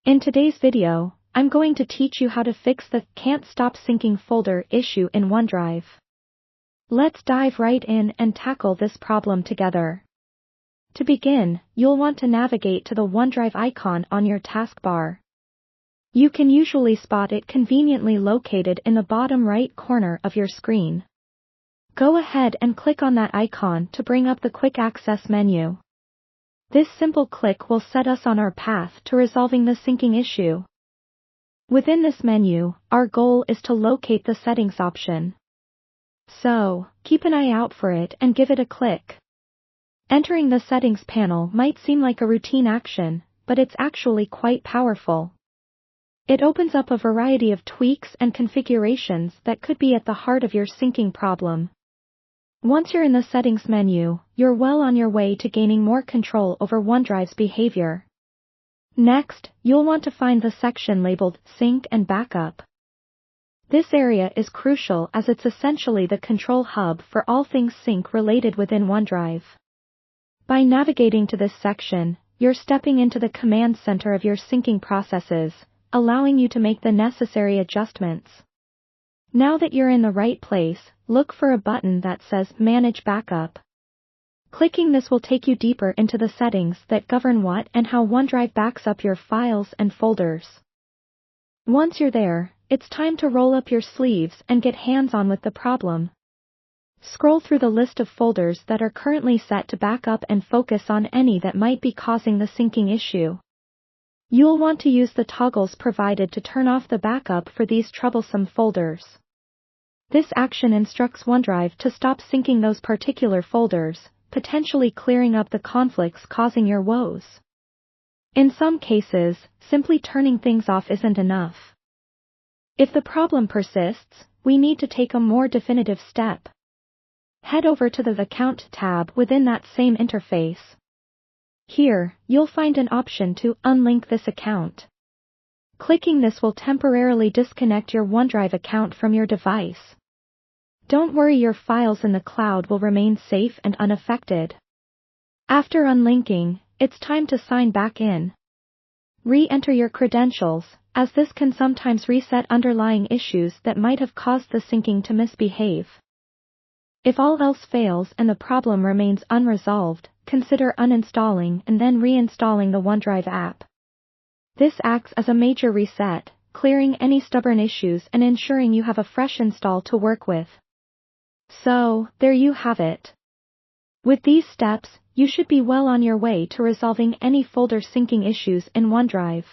In today's video, I'm going to teach you how to fix the Can't Stop Syncing folder issue in OneDrive. Let's dive right in and tackle this problem together. To begin, you'll want to navigate to the OneDrive icon on your taskbar. You can usually spot it conveniently located in the bottom right corner of your screen. Go ahead and click on that icon to bring up the Quick Access menu. This simple click will set us on our path to resolving the syncing issue. Within this menu, our goal is to locate the settings option. So, keep an eye out for it and give it a click. Entering the settings panel might seem like a routine action, but it's actually quite powerful. It opens up a variety of tweaks and configurations that could be at the heart of your syncing problem. Once you're in the settings menu, you're well on your way to gaining more control over OneDrive's behavior. Next, you'll want to find the section labeled Sync and Backup. This area is crucial as it's essentially the control hub for all things sync related within OneDrive. By navigating to this section, you're stepping into the command center of your syncing processes, allowing you to make the necessary adjustments. Now that you're in the right place, look for a button that says Manage Backup. Clicking this will take you deeper into the settings that govern what and how OneDrive backs up your files and folders. Once you're there, it's time to roll up your sleeves and get hands-on with the problem. Scroll through the list of folders that are currently set to backup and focus on any that might be causing the syncing issue. You'll want to use the toggles provided to turn off the backup for these troublesome folders. This action instructs OneDrive to stop syncing those particular folders, potentially clearing up the conflicts causing your woes. In some cases, simply turning things off isn't enough. If the problem persists, we need to take a more definitive step. Head over to the Account tab within that same interface. Here, you'll find an option to unlink this account. Clicking this will temporarily disconnect your OneDrive account from your device. Don't worry, your files in the cloud will remain safe and unaffected. After unlinking, it's time to sign back in. Re-enter your credentials, as this can sometimes reset underlying issues that might have caused the syncing to misbehave. If all else fails and the problem remains unresolved, consider uninstalling and then reinstalling the OneDrive app. This acts as a major reset, clearing any stubborn issues and ensuring you have a fresh install to work with. So, there you have it. With these steps, you should be well on your way to resolving any folder syncing issues in OneDrive.